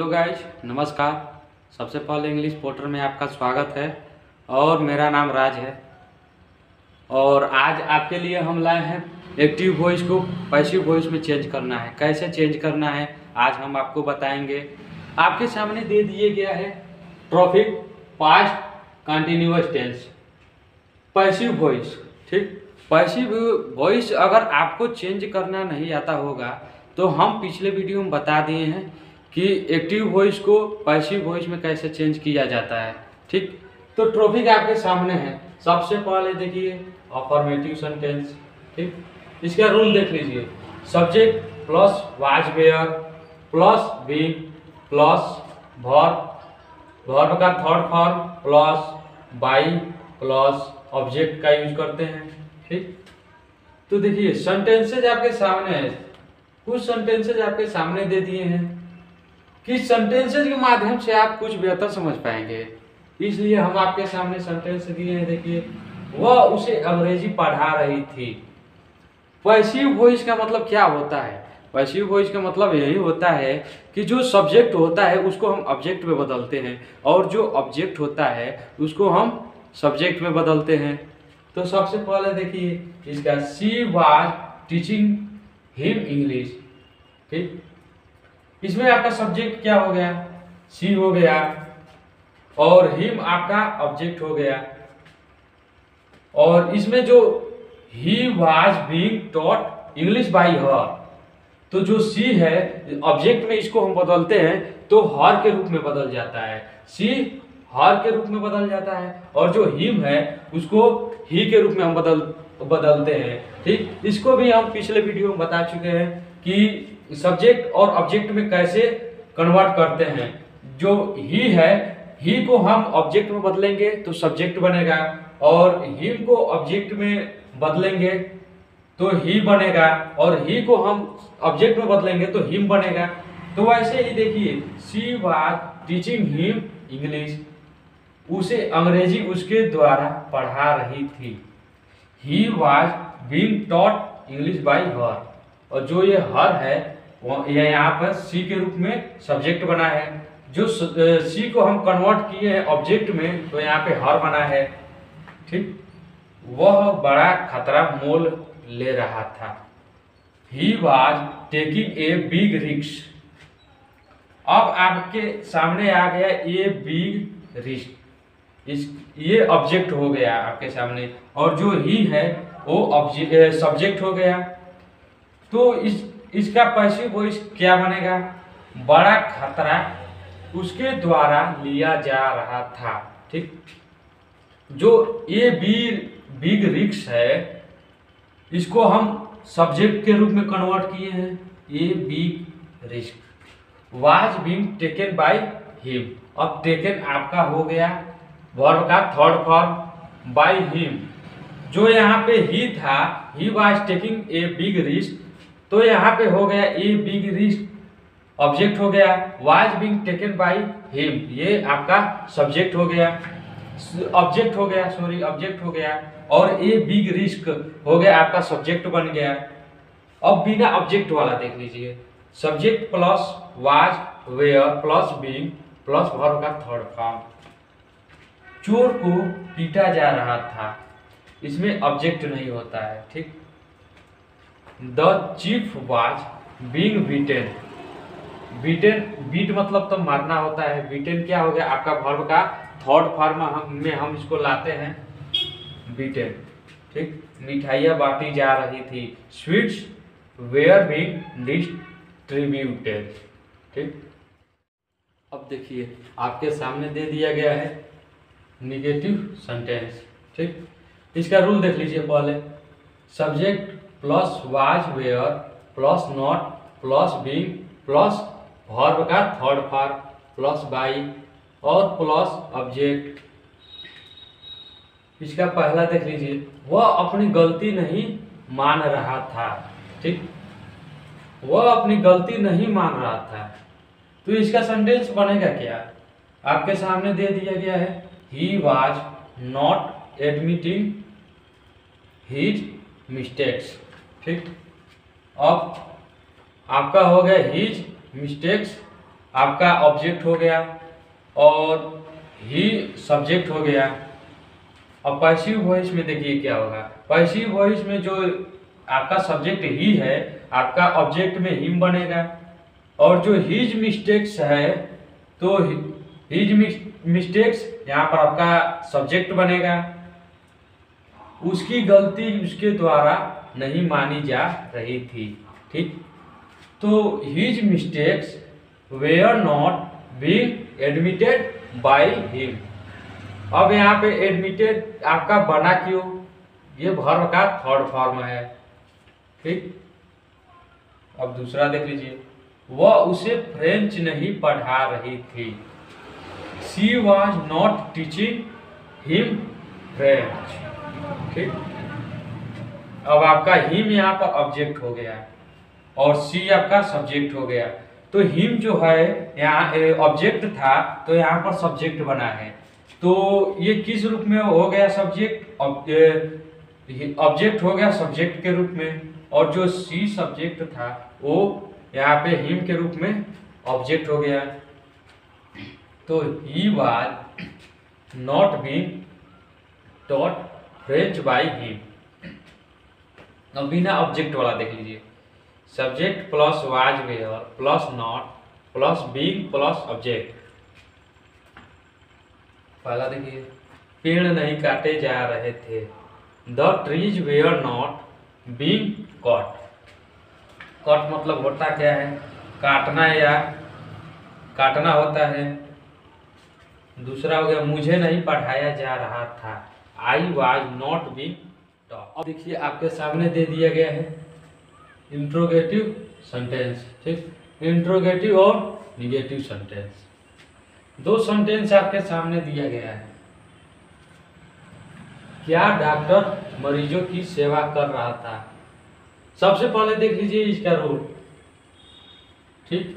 Hello guys, नमस्कार। सबसे पहले इंग्लिश पोर्टर में आपका स्वागत है और मेरा नाम राज है। और आज आपके लिए हम लाए हैं एक्टिव वॉइस को पैसिव वॉइस में चेंज करना है। कैसे चेंज करना है आज हम आपको बताएंगे। आपके सामने दे दिए गया है ट्रॉफिक past continuous tense passive voice. ठीक, पैसिव वॉइस अगर आपको चेंज करना नहीं आता होगा तो हम पिछले वीडियो में बता दिए हैं कि एक्टिव वॉइस को पैसिव वॉइस में कैसे चेंज किया जाता है। ठीक, तो टॉपिक आपके सामने है। सबसे पहले देखिए अफर्मेटिव सेंटेंस। ठीक, इसका रूल देख लीजिए। Subject plus was were plus being plus verb का third form plus by plus object का यूज करते हैं। ठीक, तो देखिए सेंटेंसेज आपके सामने है। कुछ सेंटेंसेज आपके सामने दे दिए हैं कि सेंटेंसेज के माध्यम से आप कुछ बेहतर समझ पाएंगे, इसलिए हम आपके सामने सेंटेंस दिए हैं। देखिए, वह उसे अंग्रेजी पढ़ा रही थी। पैसिव वॉइस का मतलब क्या होता है? पैसिव वॉइस का मतलब यही होता है कि जो सब्जेक्ट होता है उसको हम ऑब्जेक्ट में बदलते हैं और जो ऑब्जेक्ट होता है उसको हम सब्जेक्ट में बदलते हैं। तो सबसे पहले देखिए इसका she was teaching him English. ठीक, इसमें आपका सब्जेक्ट क्या हो गया? शी हो गया और हिम आपका ऑब्जेक्ट हो गया। और इसमें जो he was being taught English by हर, तो जो सी है ऑब्जेक्ट में इसको हम बदलते हैं तो हर के रूप में बदल जाता है। सी हर के रूप में बदल जाता है और जो हिम है उसको ही के रूप में हम बदलते हैं। ठीक, इसको भी हम पिछले वीडियो में बता चुके हैं कि सब्जेक्ट और ऑब्जेक्ट में कैसे कन्वर्ट करते हैं। जो ही है, ही को हम ऑब्जेक्ट में बदलेंगे तो सब्जेक्ट बनेगा और हिम को ऑब्जेक्ट में बदलेंगे तो ही बनेगा और ही को हम ऑब्जेक्ट में बदलेंगे तो हिम बनेगा। तो वैसे ही देखिए she was teaching him English, उसे अंग्रेजी उसके द्वारा पढ़ा रही थी। He was being taught English by हर, और जो ये हर है वो यहाँ पर सी के रूप में सब्जेक्ट बना है। जो सी को हम कन्वर्ट किए हैं ऑब्जेक्ट में तो यहाँ पे हर बना है। ठीक, वह बड़ा खतरा मोल ले रहा था। He was taking a big risk. अब आपके सामने आ गया ए बिग रिस्क, ये ऑब्जेक्ट हो गया आपके सामने और जो ही है वो सब्जेक्ट हो गया। तो इसका पैसिव वॉइस क्या बनेगा? बड़ा खतरा उसके द्वारा लिया जा रहा था। ठीक, जो ये बिग रिस्क है इसको हम सब्जेक्ट के रूप में कन्वर्ट किए हैं। ये big risk was being taken by him. अब टेकन आपका हो गया वर्ब का थर्ड फॉर्म बाय हिम। जो यहाँ पे ही था, he was taking a big risk, तो यहाँ पे हो गया ए बिग रिस्क ऑब्जेक्ट हो गया। Was being taken by him, ये आपका सब्जेक्ट हो गया, ऑब्जेक्ट हो गया, सॉरी ऑब्जेक्ट हो गया। और ए बिग रिस्क हो गया आपका सब्जेक्ट बन गया। अब बिना ऑब्जेक्ट वाला देख लीजिए। Subject plus was were plus being plus verb का थर्ड फॉर्म। चोर को पीटा जा रहा था, इसमें ऑब्जेक्ट नहीं होता है। ठीक, the chief was being beaten. Beat मतलब तो मारना होता है। बीटेन क्या हो गया? आपका वर्ब का थर्ड फॉर्म में हम इसको लाते हैं बीटेन। ठीक, मिठाइयाँ बांटी जा रही थी। Sweets were being distributed. ठीक, अब देखिए आपके सामने दे दिया गया है निगेटिव सेंटेंस। ठीक, इसका रूल देख लीजिए। पहले subject plus was were plus not plus being plus verb का थर्ड फॉर्म प्लस बाई और प्लस ऑब्जेक्ट। इसका पहला देख लीजिए, वह अपनी गलती नहीं मान रहा था। ठीक, वह अपनी गलती नहीं मान रहा था, तो इसका सेंटेंस बनेगा क्या? आपके सामने दे दिया गया है ही was not admitting his mistakes. ठीक, अब आपका हो गया हिज मिस्टेक्स आपका ऑब्जेक्ट हो गया और ही सब्जेक्ट हो गया। अब पैसिव वॉइस में देखिए क्या होगा। पैसिव वॉइस में जो आपका सब्जेक्ट ही है, आपका ऑब्जेक्ट में हिम बनेगा, और जो हिज मिस्टेक्स है तो हिज मिस्टेक्स यहाँ पर आपका सब्जेक्ट बनेगा। उसकी गलती उसके द्वारा नहीं मानी जा रही थी, ठीक। तो his mistakes were not being admitted by him. अब यहाँ पे एडमिटेड आपका बना क्यों, ये वर्ब का थर्ड फॉर्म है, ठीक। अब दूसरा देख लीजिए, वह उसे फ्रेंच नहीं पढ़ा रही थी। She was not teaching him French, ठीक। अब आपका हिम यहाँ पर ऑब्जेक्ट हो गया और सी आपका सब्जेक्ट हो गया। तो हिम जो है यहाँ ऑब्जेक्ट था, तो यहाँ पर सब्जेक्ट बना है। तो ये किस रूप में हो गया, सब्जेक्ट ऑब्जेक्ट हो गया सब्जेक्ट के रूप में, और जो सी सब्जेक्ट था वो यहाँ पे हिम के रूप में ऑब्जेक्ट हो गया। तो he was not being taught French by him. अब बिना ऑब्जेक्ट वाला देख लीजिए, subject plus was were plus not plus being plus object. पहला देखिए, पेड़ नहीं काटे जा रहे थे। The trees were not being cut. Cut मतलब होता क्या है, काटना या काटना होता है। दूसरा हो गया, मुझे नहीं पढ़ाया जा रहा था। I was not being taught. अब देखिए आपके सामने दे दिया गया है इंट्रोगेटिव सेंटेंस, ठीक। इंट्रोगेटिव और निगेटिव सेंटेंस, दो सेंटेंस आपके सामने दिया गया है। क्या डॉक्टर मरीजों की सेवा कर रहा था। सबसे पहले देख लीजिए इसका रूल, ठीक।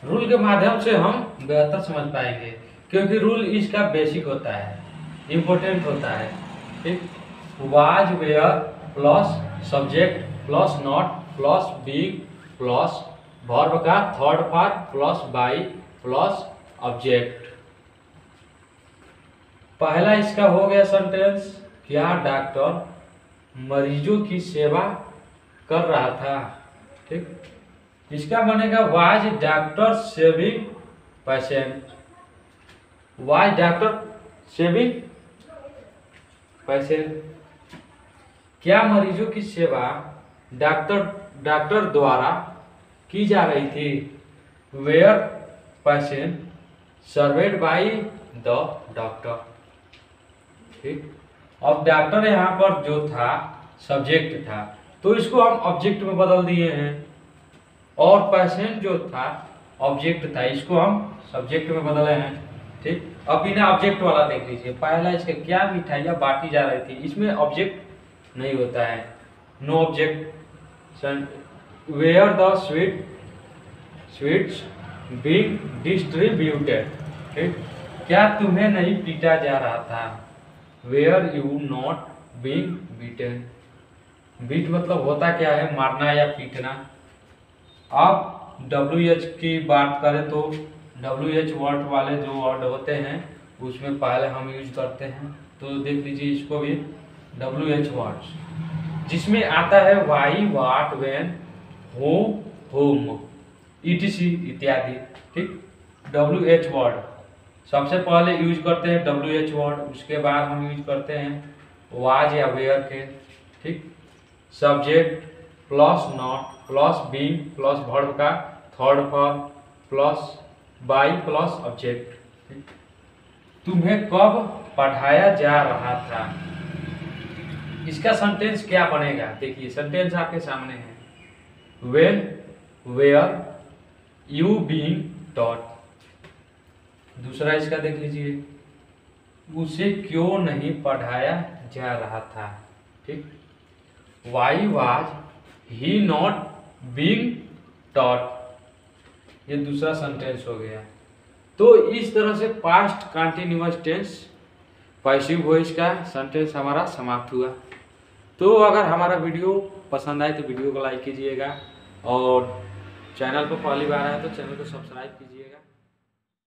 रूल के माध्यम से हम बेहतर समझ पाएंगे, क्योंकि रूल इसका बेसिक होता है, इम्पोर्टेंट होता है, ठीक। Was were plus subject plus not plus being plus verb का third form plus by plus object. पहला इसका हो गया सेंटेंस, क्या डॉक्टर मरीजों की सेवा कर रहा था, ठीक। इसका बनेगा was doctor saving patient. Was doctor saving patient. क्या मरीजों की सेवा डॉक्टर द्वारा की जा रही थी। Were patient served by the doctor, ठीक। अब डॉक्टर यहाँ पर जो था सब्जेक्ट था, तो इसको हम ऑब्जेक्ट में बदल दिए हैं, और पेशेंट जो था ऑब्जेक्ट था, इसको हम सब्जेक्ट में बदले हैं, ठीक। अब बिना ऑब्जेक्ट वाला देख लीजिए। पहला इसका, क्या मिठाइयाँ बांटी जा रही थी। इसमें ऑब्जेक्ट नहीं होता है, no object. Were the sweets being distributed, ठीक। क्या तुम्हें नहीं पीटा जा रहा था। Were you not being beaten. Beat मतलब होता क्या है, मारना या पीटना। अब WH की बात करें तो WH वर्ड वाले जो वर्ड होते हैं उसमें पहले हम यूज करते हैं, तो देख लीजिए इसको भी WH वर्ड्स, जिसमें आता है वाई वाट वेन हो होम ETC इत्यादि, ठीक। WH वर्ड सबसे पहले यूज करते हैं WH वर्ड, उसके बाद हम यूज करते हैं वाज या वेयर के, ठीक। Subject plus not plus being plus verb का third form plus by plus object. तुम्हें कब पढ़ाया जा रहा था। इसका सेंटेंस क्या बनेगा, देखिए सेंटेंस आपके सामने है, when were you being taught. दूसरा इसका देख लीजिए, उसे क्यों नहीं पढ़ाया जा रहा था, ठीक। Why was he not being taught, ये दूसरा सेंटेंस हो गया। तो इस तरह से past continuous tense passive voice का सेंटेंस हमारा समाप्त हुआ। तो अगर हमारा वीडियो पसंद आए तो वीडियो को लाइक कीजिएगा और चैनल पर पहली बार आए तो चैनल को सब्सक्राइब कीजिएगा।